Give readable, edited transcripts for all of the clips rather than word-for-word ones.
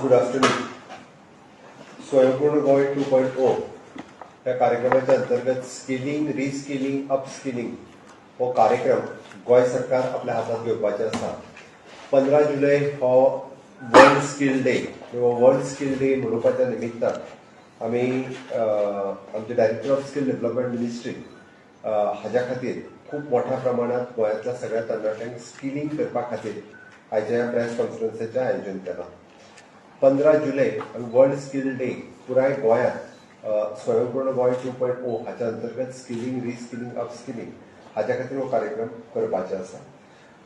Good afternoon. स्वयंपूर्ण गोय 2.0 ह्या कार्यक्रमाच्या अंतर्गत स्किलिंग, रिस्किलिंग, अपस्किलिंग हो कार्यक्रम गोय सरकार आपल्या हातात घेवपाचे आसा. 15 जुलै हो world skill day. World skill day मनोवपाच्या निमित्तान आमी आमचे director of skill development ministry हाज्या खातीर खूप मोठ्या प्रमाणात गोंयांतल्या सगळ्या तरणाट्यांक स्किलिंग करपा खातीर आयच्या ह्या प्रेस कॉन्फरन्सेचें आयोजन केलां. 15 जुलै वर्ल्ड स्किल डे पुराय गोंयांत स्वयंपूर्ण गोय 2.0 हाच्या अंतर्गत स्किलिंग, रिस्किलिंग, अपस्किलिंग हाच्या खातीर हो कार्यक्रम करपाचे आसा.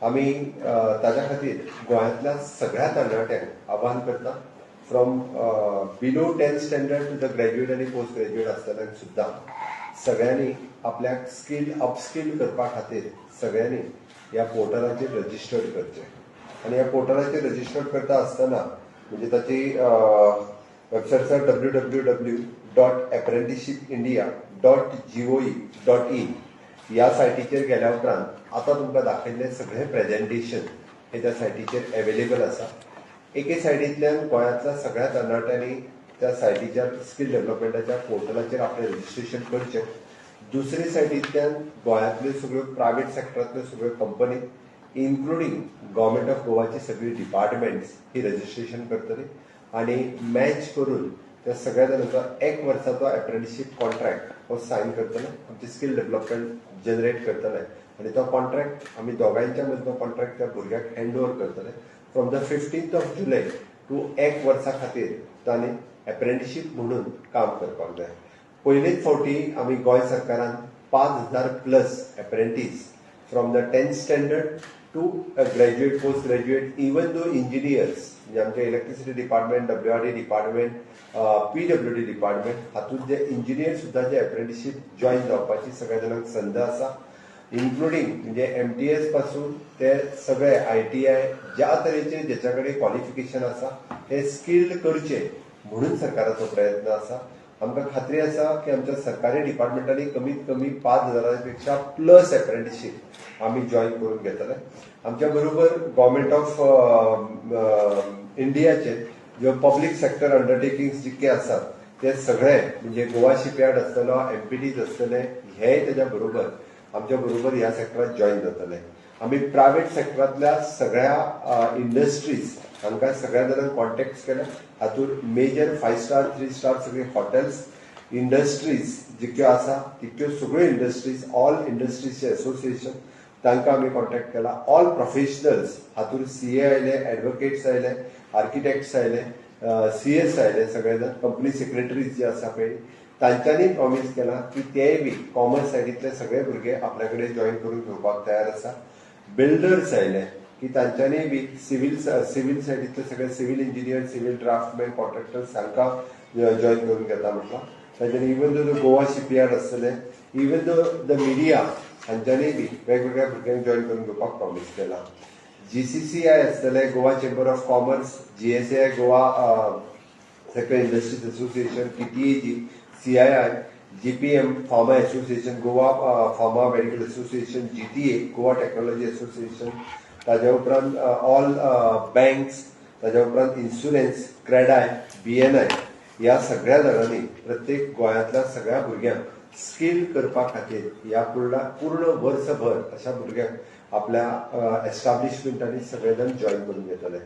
आमी ताच्या खातीर गोंयांतल्या सगळ्या तरणाट्यांक आवाहन करता. From below 10th standard to the graduate आनी पोस्ट ग्रॅज्युएट आसतल्यांक सुद्दां सगळ्यांनी आपल्याक स्कील अपस्कील करपा खातीर सगळ्यांनी ह्या पोर्टलाचेर रजिस्टर्ड करचें. आनी ह्या पोर्टलाचेर रजिस्टर्ड करता आसतना म्हणजे ताची वेबसायट आसा www.apprenticeshipindia.gov.in. ह्या सायटीचेर गेल्या उपरांत आतां तुमकां दाखयल्लें सगळें प्रेजेंटेशन हे त्या सायटीचेर अवेलेबल आसा. एके सायडींतल्यान गोंयांतल्या सगळ्या तरणाट्यांनी त्या सायटीच्या स्कील डेव्हलपमेंटाच्या पोर्टलाचेर आपलें रजिस्ट्रेशन करचें. दुसरे सायडींतल्यान गोंयांतल्यो सगळ्यो प्रायवेट सेक्टरांतल्यो सगळ्यो कंपनी इन्क्लुडींग गव्हर्मेंट ऑफ गोवाची सगळी डिपार्टमेंट्स ही रजिस्ट्रेशन करतली आनी मॅच करून त्या सगळ्या जाणांचो 1 वर्साचो अप्रेंटिसशीप कॉन्ट्रॅक्ट हो सायन करतले. आमचे स्कील डेव्हलपमेंट जनरेट करतले आनी तो कॉन्ट्रॅक्ट आमी दोगांयच्या मदीं तो कॉन्ट्रॅक्ट त्या भुरग्याक हँड ओवर करतले. From the 15th of July to 1 वर्सा खातीर तांणी अप्रेंटिसशीप म्हणून काम करपाक जाय. पयलेच फावटी आमी गोंय सरकारान 5,000+ apprentice from the 10th standard to graduate, post graduate, even though engineers म्हणजे आमचे electricity department, WRD department, PWD department हातूंत जे इंजिनियर सुद्दां जे अप्रेंटिसशीप जॉईन जावपाची सगळ्या जाणांक संद आसा. इन्क्लुडींग म्हणजे MTS पासून ते सगळे ITI ज्या तरेचे जेच्या कडेन क्वॉलिफिकेशन आसा हे स्किल्ड करचे म्हणून सरकाराचो प्रयत्न आसा. आमकां खात्री आसा की आमच्या सरकारी डिपार्टमेंटांनी कमीत कमी 5,000पेक्षा प्लस अप्रेंटिसशीप आमी जॉईन करून घेतले. आमच्या बरोबर गव्हर्मेंट ऑफ इंडियाचे जे पब्लीक सेक्टर अंडरटेकिंग्स जितके आसात ते सगळे म्हणजे गोवा शिपयार्ड आसतलो, MPTs आसतले, हेय तेज्या बरोबर आमच्या बरोबर ह्या सेक्टरात जॉईन जातले. आमी प्रायवेट सेक्टरांतल्या सगळ्या इंडस्ट्रीज हांकां सगळ्या जाणांक कॉन्टॅक्ट केले. हातूंत मेजर 5 स्टार 3 स्टार सगळे हॉटेल्स, इंडस्ट्रीज जितक्यो आसा तितक्यो सगळ्यो इंडस्ट्रीज, ऑल इंडस्ट्रीजचे असोसिएशन तांकां आमी कॉन्टॅक्ट केला. ऑल प्रोफेशनल्स हातूंत CA आयले, एडवोकेट्स आयले, आर्किटेक्ट्स आयले, CS आयले, सगळे जाण कंपनी सेक्रेटरीज जे आसा पळय तांच्यांनी प्रॉमिस केला की तेय बी कॉमर्स सायडींतले सगळे भुरगे आपल्या कडेन जॉईन करून घेवपाक तयार आसा. बिल्डर्स आयले की तांच्यांनी बी सिव्हिल सायडींतले सगळे सिव्हिल इंजिनियर, सिव्हिल ड्राफ्टमॅन, कॉन्ट्रॅक्टर्स हांकां जॉईन करून घेता म्हटलं. तांच्यांनी इवन दो गोवा शिपयार्ड आसतले, इवन दो द मिडिया हांच्यांनी बी वेगवेगळ्या भुरग्यांक जॉईन करून घेवपाक प्रॉमिस केला. GCCI आसतले, Goa chamber of commerce, GSAI Goa sector industries association, TTAG, CII, GPM pharma association, Goa pharma medical association, GTA Goa technology association, ताज्या उपरांत ऑल बँक्स, ताज्या उपरांत इन्शुरन्स, क्रेडाय, BNI ह्या सगळ्या जाणांनी प्रत्येक गोंयांतल्या सगळ्या भुरग्यांक स्कील करपा खातीर ह्या पूर्ण वर्सभर अशा भुरग्यांक आपल्या एस्टाब्लिशमेंटांनी सगळे जाण जॉईन करून घेतले.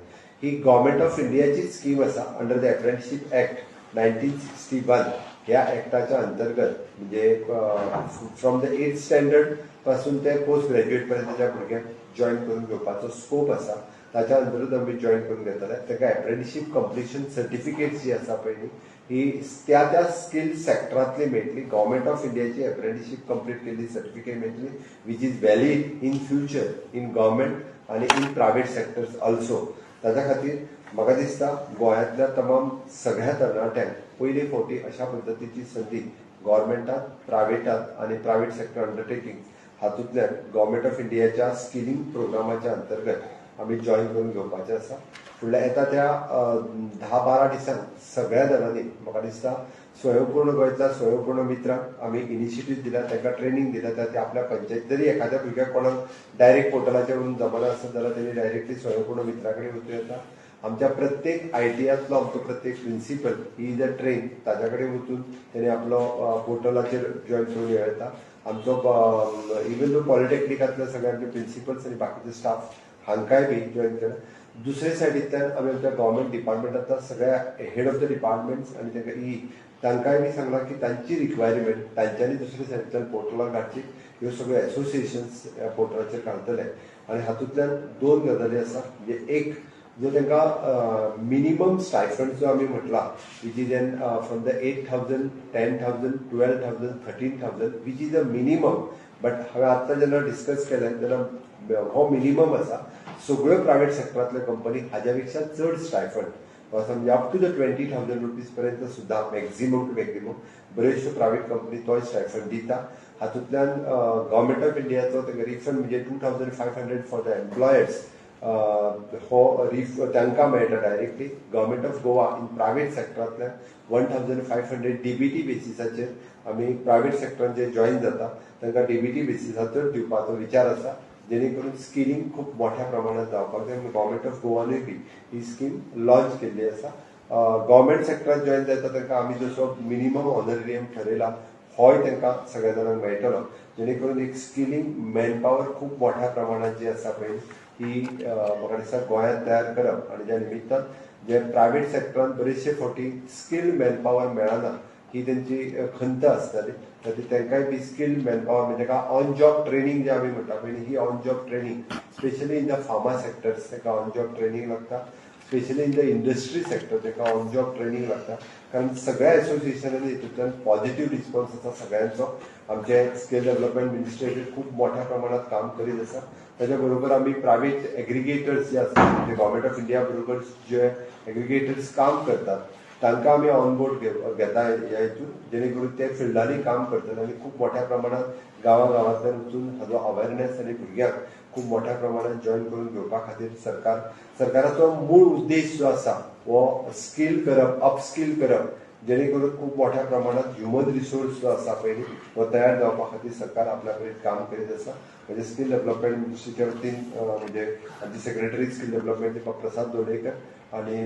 ही गव्हर्मेंट ऑफ इंडियाची स्कीम आसा अंडर द अप्रेंटिसशीप ऍक्ट 1961. ह्या ऍक्टाच्या अंतर्गत म्हणजे फ्रॉम द 8th स्टँडर्ड पासून ते पोस्ट ग्रॅज्युएट पर्यंतच्या भुरग्यांक जॉईन करून घेवपाचो स्कोप आसा. ताच्या अंतर्गत आमी जॉईन करून घेतले. ताका अप्रेंटिसशीप कंप्लिशन सर्टिफिकेट जी आसा पळय ही त्या त्या स्कील सेक्टरांतली मेळटली. गव्हर्मेंट ऑफ इंडियाची अप्रेंटिसशीप कंप्लीट केल्ली सर्टिफिकेट मेळटली which is valid in future in government आनी इन प्रायवेट सेक्टर्स ऑल्सो. ताच्या खातीर म्हाका दिसता गोंयांतल्या तमाम सगळ्या तरणाट्यांक पयले फावटी अशा पद्दतीची संदी गव्हर्मेंटात, प्रायवेटात आनी प्रायवेट सेक्टर अंडरटेकिंग हातूंतल्यान गव्हर्मेंट ऑफ इंडियाच्या स्किलिंग प्रोग्रामाच्या अंतर्गत आमी जॉईन करून घेवपाचें आसा. फुडल्या येता त्या 10-12 दिसांक सगळ्या जाणांनी म्हाका दिसता स्वयंपूर्ण गोंयच्या स्वयंपूर्ण मित्रांक आमी इनिशिएटीव्ह दिल्या, तांकां ट्रेनिंग दिल्या. ते आपल्या पंचायत जरी एखाद्या भुरग्याक कोणाक डायरेक्ट पोर्टलाचेर वरून जमना आसत जाल्यार तेणी डायरेक्टली स्वयंपूर्ण मित्रा कडेन वचूं येता आमच्या प्रत्येक ITआतलो आमचो प्रत्येक principal he is a train ताच्या कडेन वचून तेणे आपलो पोर्टलाचेर जॉईन करून येता. आमचो इवन दो पॉलिटेक्निकांतले सगळे आमचे प्रिन्सिपल्स आनी बाकीचे स्टाफ हांकांय बी जॉईन केला. दुसरे सायडींतल्यान आमी आमच्या गव्हर्मेंट डिपार्टमेंटांतल्या सगळ्या हेड ऑफ द डिपार्टमेंट्स आनी तांकां तांकांय बी सांगलां की तांची रिक्वायरमेंट तांच्यांनी दुसरे सायडींतल्यान पोर्टलार घालची. ह्यो सगळ्यो एसोसिएशन्स पोर्टलाचेर घालतले आनी हातूंतल्यान दोन गजाली आसा. म्हणजे एक जो तांकां मिनिमम स्टायफंड जो आमी म्हटला which is an from the 8,000, 10,000, 12,000, 13,000 which is a minimum. But हांवें आतां जेन्ना डिस्कस केलें जाल्यार हो मिनिमम आसा. सगळ्यो प्रायवेट सेक्टरांतल्यो कंपनी हाज्या पेक्षा चड स्टायफंड म्हणजे अप टू द 20,000 रुपीज पर्यंत सुद्धा मॅक्झिमम टू मॅक्झिमम बऱ्योचश्यो प्रायवेट कंपनी तोय स्टायफंड दिता. हातूंतल्यान गव्हर्मेंट ऑफ इंडियाचो रिफंड म्हणजे 2,500 फॉर द एम्प्लॉयर्स हो तांकां मेळटा directly. Government of Goa in private सेक्टरांतल्यान 1,500 DBT बेसिसाचेर आमी प्रायवेट सेक्टरांत जे जॉईन जाता तांकां DBT बेसिसाचेर दिवपाचो विचार आसा, जेणे करून स्किलिंग खूब मोठ्या प्रमाणात जावपाक जाय. गव्हर्मेंट ऑफ गोवानूय बी ही स्कीम लॉन्च केल्ली आसा. गव्हर्मेंट सेक्टरांत जॉईन जाता तांकां आमी जसो मिनिमम ऑनरेरियम ठरयला होय तांकां सगळ्या जाणांक मेळटलो, जेणे करून एक स्किलिंग मॅनपावर खूब मोठ्या प्रमाणात जी आसा पळय ही म्हाका दिसता गोंयांत तयार करप. आनी त्या निमित्तान जे प्रायवेट सेक्टरांत बरेचशे फावटी स्किल्ड मॅनपावर मेळना ही तेंची खंत आसताली. खातीर तांकांय बी स्किल्ड मॅनपावर म्हणजे ताका ऑन जॉब ट्रेनिंग जे आमी म्हणटा पळय ही on job training specially in the pharma sectors ताका ऑन जॉब ट्रेनिंग लागता. Specially in the industry sector ताका ऑन जॉब ट्रेनिंग लागता. कारण सगळ्या एसोसिएशनांनी हितूंतल्यान पॉझिटिव्ह रिस्पॉन्स आसा सगळ्यांचो. आमचे स्किल डेव्हलपमेंट मिनिस्ट्रेट खूब मोठ्या प्रमाणात काम करीत आसा. ताच्या बरोबर आमी प्रायवेट एग्रिगेटर्स जे आसा म्हणजे गव्हर्मेंट ऑफ इंडिया बरोबर जे एग्रिगेटर्स काम करतात तांकां आमी ऑनबोर्ड घेता ह्या हितून, जेणे करून ते फिल्डांनी काम करतात आनी खूब मोठ्या प्रमाणात गांवांतल्यान वचून हाजो अवेरनेस आनी भुरग्यांक खूब मोठ्या प्रमाणात जॉईन करून घेवपा खातीर सरकाराचो मूळ उद्देश जो आसा हो स्कील करप, अपस्कील करप, जेणे करून खूब मोठ्या प्रमाणात ह्युमन रिसोर्स जो आसा पळय हो तयार जावपा खातीर सरकार आपल्या कडेन काम करीत आसा. म्हणजे स्कील डेव्हलपमेंट मिनिस्ट्रीच्या वतीन म्हणजे आमचे secretary skill development Deepak Prasad दोडेकर आनी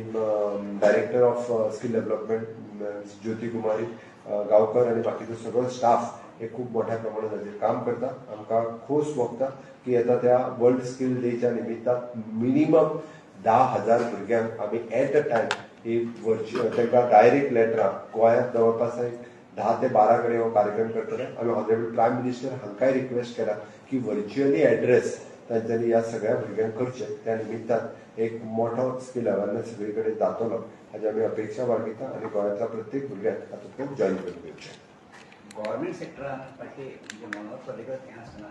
डायरेक्टर ऑफ स्कील डेव्हलपमेंट ज्योती कुमारी गांवकर आनी बाकीचो सगळो स्टाफ हे खूब मोठ्या प्रमाणात हाजेर काम करता. आमकां खोस भोगता की येता त्या वर्ल्ड स्कील डेच्या निमित्तान मिनिमम 10,000 भुरग्यांक आमी एट अ टायम ही तांकां डायरेक्ट लेटरां गोंयांत जवळपास 10 ते 12 कडेन हो कार्यक्रम करतले. आमी ऑनरेबल प्रायम मिनिस्टर हांकांय रिक्वेस्ट केला की व्हर्च्युअली एड्रेस तांच्यांनी ह्या सगळ्या भुरग्यांक करचे. त्या निमित्तान एक मोठो स्कील अवेरनेस सगळे कडेन जातलो हाची आमी अपेक्षा बाळगिता आनी गोंयांतल्या प्रत्येक भुरग्यांक हातूंतल्यान जॉईन करून घेवचें. गव्हर्मेंट सेक्टरान फाटली मनोरंजन हें आसतना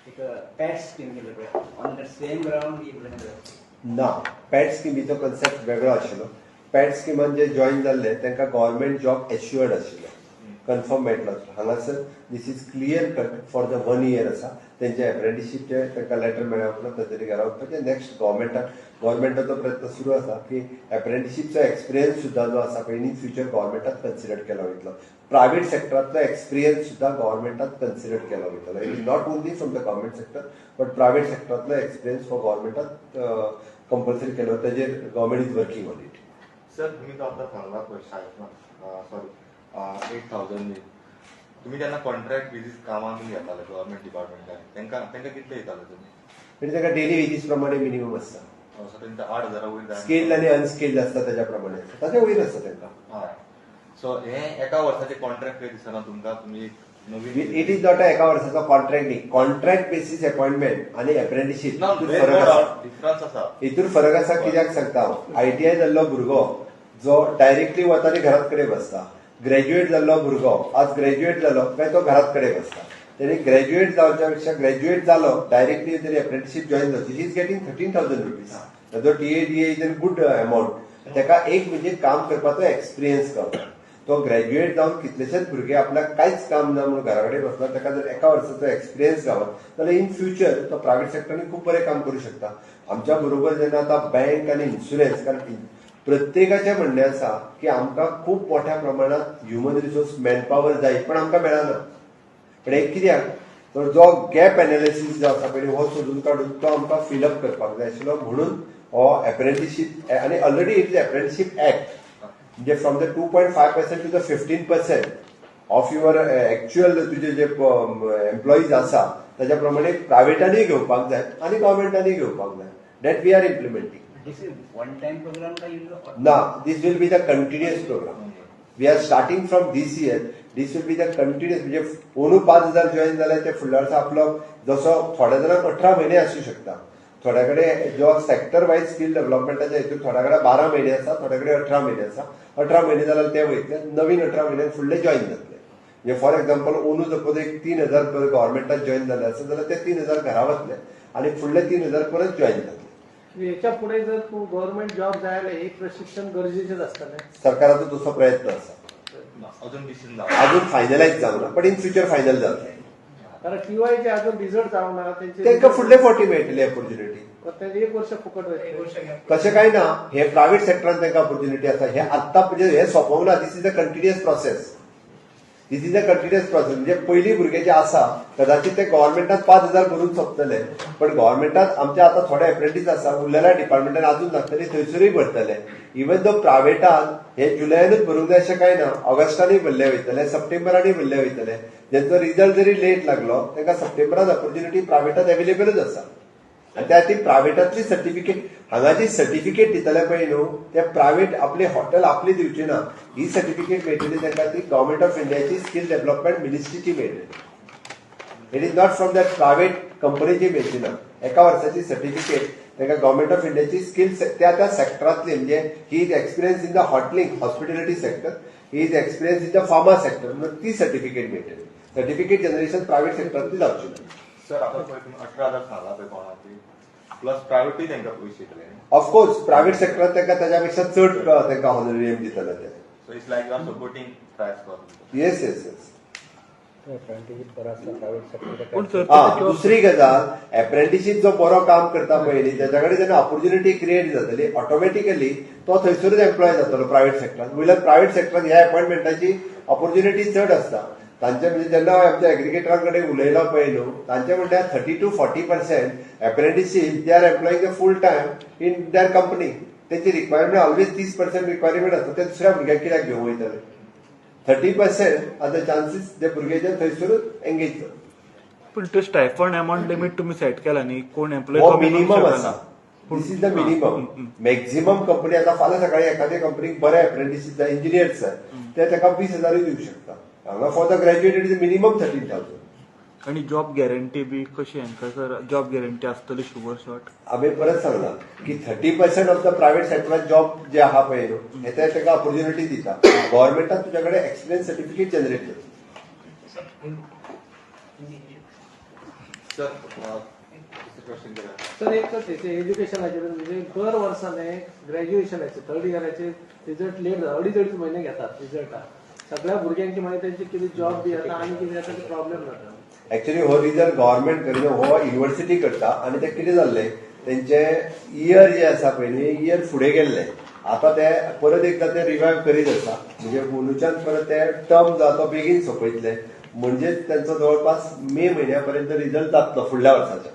एक पॅट स्कीम केली पळय on the same ground implement जाता ना. पॅट स्किमीचो कन्सेप्ट वेगळो आशिल्लो. पॅट स्किमान जे जॉईन जाल्ले तांकां गव्हर्मेंट जॉब एश्युअर्ड आशिल्लो, कन्फर्म मेळटलो. हांगासर this is clear cut for the 1 year आसा. तेंचे एप्रेंटिसशीपचे तांकां लेटर मेळ्ळा उपरांत तांच्यांनी घरा वचपाचें. नेक्स्ट गव्हर्मेंटाचो प्रयत्न सुरू आसा की एप्रेंटिसशीपचो एक्सपिरियन्स सुद्धा जो आसा पळय इन फ्युचर गव्हर्मेंटात कन्सिडर केलो वयतलो. प्रायवेट सेक्टरांतलो एक्सपिरियन्स सुद्धा गव्हर्मेंटात कन्सिडर केलो वयतलो. It is not only from the government sector but private सेक्टरांतलो एक्सपिरियन्स फॉर गव्हर्मेंटात कंपल्सरी केलो. ताजेर government is working on it. Sir तुम्ही तो आता सांगला सॉरी 8,000 तुम्ही त्यांना कॉन्ट्रॅक्ट बेसिस कामाक घेताले गव्हर्मेंट डिपार्टमेंटान त्यांना कितले येताले तुम्ही? म्हणजे ताका डेली वेजीस प्रमाणे मिनिमम आसता. सो त्यांचा 8,000 वयर स्किल्ड आनी अनस्किल्ड आसता ताच्या प्रमाणे ताच्या वयर आसता तांकां. हय. सो हे एका वर्साचे कॉन्ट्रॅक्ट कितें दिसना तुमकां तुमी नवीन इट इज नॉट एका वर्साचो कॉन्ट्रॅक्ट न्ही. कॉन्ट्रॅक्ट बेसीस अपॉइंटमेंट आनी एप्रेंटिसशीप डिफरन्स आसा. हितूर फरक आसा. कित्याक सांगता हांव ITI जाल्लो भुरगो जो डायरेक्टली वता आनी घरात कडेन बसता. ग्रॅज्युएट जाल्लो भुरगो आज ग्रॅज्युएट जालो काय तो घरात कडेन बसता. तेणी ग्रॅज्युएट जावच्या पेक्षा ग्रॅज्युएट जालो डायरेक्टली तेणी एप्रेंटिसशीप जॉईन जावची. He is getting 13,000 rupees. ताजो DA is a good amount. ताका एक म्हणजे काम करपाचो एक्सपिरियन्स गावता. तो ग्रॅज्युएट जावन कितलेशेच भुरगे आपल्याक कांयच काम ना म्हणून घरा कडेन बसला. ताका जर एका वर्साचो एक्सपिरियन्स गावत जाल्यार इन फ्युचर तो प्रायवेट सेक्टरांनी खूब बरें काम करूं शकता. आमच्या बरोबर जेन्ना आतां बँक आनी इन्शुरन्स कारण प्रत्येकाचें म्हणणें आसा की आमकां खूब मोठ्या प्रमाणात ह्युमन रिसोर्स मॅनपावर जाय पण आमकां मेळना. पण एक कित्याक तर जो गॅप एनालिसीस जो आसा पळय हो सोदून काडून तो आमकां फिलअप करपाक जाय आशिल्लो. म्हणून हो अप्रेंटिसशीप आणि already it is apprenticeship act म्हणजे from the 2.5% to the 15% of your actual तुझे जे एम्प्लॉईज आसा त्याच्या प्रमाणे प्रायव्हेटांनी घेवपाक जाय आणि गव्हर्मेंटांनी घेवपाक जाय. That we are implementing. This is one time program का you ना this will be the continuous program. We are starting from this year. This will be the continuous म्हणजे कोणू 5,000 जॉईन झाले ते फुडल्या वर्सा आपलो जसो थोड्या जणांक 18 महिने असू शकता. थोड्याकडे जो सेक्टर वाईज स्किल डेव्हलपमेंटाच्या हेतून थोड्याकडे 12 महिने आसा, थोड्याकडे 18 महिने आसा. 18 महिने जाल्यार ते वयतले नवीन 18 महिन्यान फुडले जॉईन जातले. म्हणजे फॉर एक्झाम्पल ओनू सपोज एक 3,000 गव्हर्मेंटात जॉईन झाले असेल जाल्यार ते 3,000 घरा वतले आणि फुडले 3,000 परत जॉईन जातले. याच्या पुढे जर गव्हर्नमेंट जॉब जायला एक प्रशिक्षण गरजेचेच असताना सरकाराचो तसो प्रयत्न आसा. अजून डिसिजन अजून फायनलाइज जावना पण इन फ्युचर फायनल जातले. कारण टीवायचे अजून रिझल्ट जावना तांकां फुडले फावटी मेळटली ऑपॉर्च्युनिटी. त्यांचे 1 वर्ष फुकट वयतले. तशें काय ना. हे प्रायव्हेट सेक्टरान तांकां ऑपॉर्च्युनिटी आसा. हे आत्ता म्हणजे हे सोंपोंक ना. This is a continuous process. This is a continuous process. म्हणजे पयलीं भुरगे जे आसा कदाचित ते गव्हर्मेंटात 5,000 भरून सोंपतले पण गव्हर्मेंटात आमचे आता थोडे अप्रेंटीस आसा उरलेल्या डिपार्टमेंटान अजून लागतली थंयसरूय भरतले. इवन दो प्रायव्हेटान हे जुलयानूच भरूंक जाय अशें काय ना. ऑगस्टानूय भरले वयतले, सप्टेंबरानूय भरले वयतले. जेंचो रिझल्ट जरी लेट लागलो तांकां सप्टेंबरात ऑपॉर्च्युनिटी प्रायव्हेटात अवेलेबलच आसा. आणि त्या ती प्रायव्हेटातली सर्टिफिकेट हांगा जी सर्टिफिकेट दितले पळय न्हू ते प्रायव्हेट आपले हॉटेल आपली दिवची ना. ही सर्टिफिकेट मेळटली तांकां ती गव्हर्मेंट ऑफ इंडियाची स्किल डेव्हलपमेंट मिनिस्ट्रीची मेळटली. It is not from that private कंपनीची मेळची ना. एका वर्साची सर्टिफिकेट तांकां गव्हर्मेंट ऑफ इंडियाची स्किल त्या सेक्टरातली म्हणजे he is experience in the hotelling hospitality sector, he is experience in the pharma sector म्हणून ती सर्टिफिकेट मेळटली. सर्टिफिकेट जनरेशन प्रायव्हेट सेक्टरातली जावची ना. सर आता पळय तुम्ही 18,000 सांगला पळय कोणाची प्लस प्रायव्हेटूय तांकां पयशे दितले. ऑफकोर्स प्रायव्हेट सेक्टरात तांकां ताच्या चड तांकां हॉनरेरियम दितले ते. So it's like you are supporting ट्रायस्कॉर. Yes yes yes. पूण सर दुसरी गजाल अप्रेंटिसशीप जो बरो काम करता पळय त्याच्या कडेन जेन्ना ऑपॉर्च्युनिटी क्रिएट जातली ऑटोमॅटिकली तो थंयसरूच एम्प्लॉय जातलो प्रायव्हेट सेक्टरात. म्हणल्यार प्रायव्हेट सेक्टरात ह्या अपॉइंटमेंटाची ऑपॉर्च्युनिटी चड आसता. तांचे म्हणजे जेन्ना आमच्या एग्रिगेटरांकडे उलयलो पळय न्हू तांचे म्हणल्यार 30 to 40% apprenticeship they are employing the full time in their company. तेची रिक्वायरमेंट ऑलवेज 30% रिक्वायरमेंट आसता. ते दुसऱ्या भुरग्याक कित्याक घेवंक वयतले. 30% आर द चान्सीस जे भुरगे जे थंयसरूच एंगेज जाता. पण तो स्टायफंड अमाउंट लिमिट तुम्ही सेट केला न्ही कोण एम्प्लॉय हो मिनिमम आसा. This is the minimum. Maximum company आता फाल्यां सकाळी एखाद्या कंपनीक बरे अप्रेंटिस जाय इंजिनियर्स जाय ते ताका 20,000 दिवंक शकता. हांगा for the graduate it is minimum 13,000. आणि जॉब गॅरंटी बी कशी हांकां सर जॉब गॅरंटी आसतली शुअर शॉर्ट. आम्ही परत सांगला की 30% ऑफ द प्रायव्हेट सेक्टरात जॉब जे आहा पळय न्हू हे ते ताका ऑपॉर्च्युनिटी दिता. गव्हर्मेंटान तुझ्याकडे एक्सपिरियन्स सर्टिफिकेट जनरेट करता. सर क्वेश्चन केला. सर एक तर त्याचे एज्युकेशनाचे म्हणजे दर वर्साने ग्रॅज्युएशनाचे 3rd इयराचे रिझल्ट लेट जाता. 2.5 महिने घेतात रिझल्टाक. सगळ्या भुरग्यांची मागीर त्यांची कितें जॉब बी येता आनी कितें जाता ते प्रॉब्लेम जाता. ऍक्च्युली हो रिझल्ट गव्हर्मेंट करिना हो युनिव्हर्सिटी करता आणि ते कितें जाल्ले तेंचे इयर जे आसा पळय न्ही इयर फुडें गेल्ले. आता ते परत एकदा ते रिवायव करीत आसा म्हणजे अंदूच्यान परत ते टर्म जो तो बेगीन सोंपयतले म्हणजे त्यांचो जवळपास मे महिन्यापर्यंत रिझल्ट जातलो फुडल्या वर्साचा.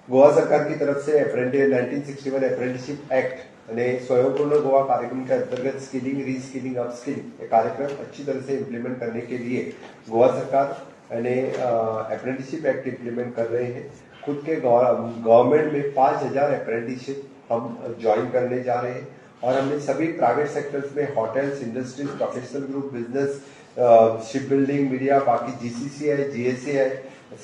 गोवा सरकार की तरफ से 1961 अप्रेंटिसशिप एक्ट અને स्वयंपूर्ण गोवा कार्यक्रम के अंतर्गत स्किलिंग रीस्किलिंग अपस्किलिंग ये कार्यक्रम अच्छी तरह से इम्प्लीमेंट करने के लिए गोवा सरकार ने अप्रेंटिसशिप एक्ट इम्प्लीमेंट कर रहे हैं. खुद के गवर्नमेंट में 5,000 अप्रेंटिसशिप हम ज्वाइन करने जा रहे हैं और हमने सभी प्राइवेट सेक्टर्स में hotels industries professional group business ship building media बाकी GCCI GSAI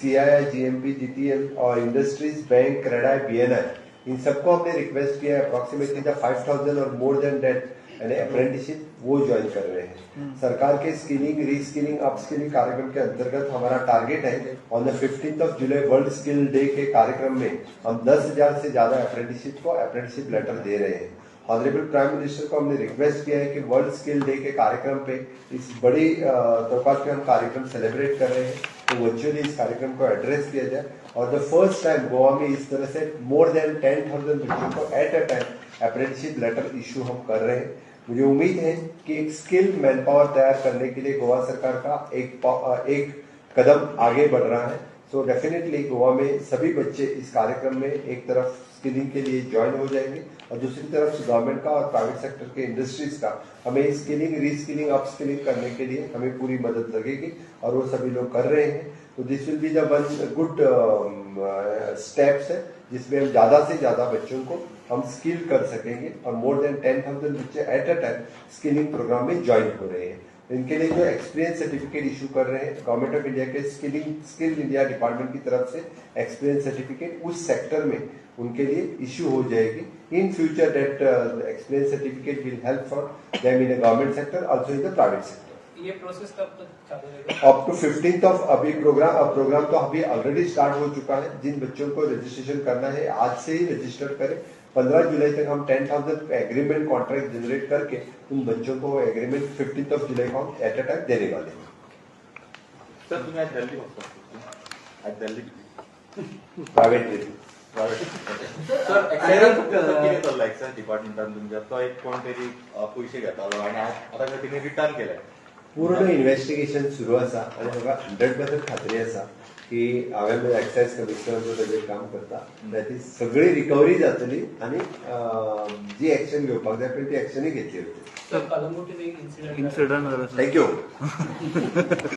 CII GMP GTM और industries bank CREDAI BNI in सबको हमने रिक्वेस्ट किया है. अप्रोक्सीमेटली 5,000 और मोर देन दैट यानी अप्रेंटिसशिप वो ज्वाइन कर रहे हैं. सरकार के स्किलिंग रीस्किलिंग अपस्किलिंग कार्यक्रम के अंतर्गत हमारा टारगेट है on the 15th of July world skill day के कार्यक्रम में हम 10,000 से ज्यादा अप्रेंटिसशिप को अप्रेंटिसशिप लेटर दे रहे हैं. ऑनरेबल प्राइम मिनिस्टर को हमने रिक्वेस्ट किया है कि वर्ल्ड स्किल डे के कार्यक्रम पे इस बड़ी तौकात पे हम कार्यक्रम सेलिब्रेट कर रहे हैं तो वर्चुअली इस कार्यक्रम को एड्रेस किया जाए. और द फर्स्ट टाइम गोवा में इस तरह से मोर देन 10,000 बच्चों को at a time apprenticeship letter issue हम कर रहे हैं. मुझे उम्मीद है कि एक स्किल मैन पावर तैयार करने के लिए गोवा सरकार का एक कदम आगे बढ़ रहा है. सो डेफिनेटली गोवा में सभी बच्चे इस कार्यक्रम में एक तरफ स्किलिंग के लिए ज्वाइन हो जाएंगे और दूसरी तरफ गवर्नमेंट का और प्राइवेट सेक्टर के इंडस्ट्रीज का हमें स्किलिंग, रीस्किलिंग, अपस्किलिंग करने के लिए हमें पूरी मदद लगेगी और वो सभी लोग कर रहे हैं। तो this will be the one good steps है जिसमें हम ज्यादा से ज्यादा बच्चों को हम स्किल कर सकेंगे और मोर देन 10,000 बच्चे at a time skilling programme में ज्वाइन हो रहे हैं। इनके लिए जो एक्सपीरियंस सर्टिफिकेट इशू कर रहे हैं government of India K skill India department की तरफ से एक्सपीरियंस सर्टिफिकेट उस सेक्टर में उनके लिए इशू हो जाएगी। In future that experience certificate will help for them in the government sector also in the private sector. ये प्रोसेस कब तक चालू रहेगा? अप टू 15th ऑफ अभी प्रोग्राम तो अभी ऑलरेडी स्टार्ट हो चुका है। जिन बच्चों को रजिस्ट्रेशन करना है आज से ही रजिस्टर करें। 15 जुलाई तक हम 10,000 एग्रीमेंट कॉन्ट्रैक्ट जनरेट करके उन बच्चों को एग्रीमेंट 15th ऑफ जुलाई को एट अ टाइम देने वाले हैं। सर तुम्ही आज दिल्ली वचपाक आज दिल्ली प्रायव्हेटली सर एक्सायज कितें चल्ला एक्सायज डिपार्टमेंटान तुमच्या तो एक कोण तरी पयशे घेतालो आनी आतां तिने रिटर्न केले पूर्ण इन्व्हेस्टिगेशन सुरू आसा आणि म्हाका 100% खात्री आसा की हांवें एक्सायज कमिशनराचो तेजेर काम करता ती सगळी रिकवरी जातली आणि जी एक्शन घेवपाक जाय पळय ती एक्शनूय घेतली वतली। कलंगूट एक इन्सिडेंट इन्सिडंट थँक्यू।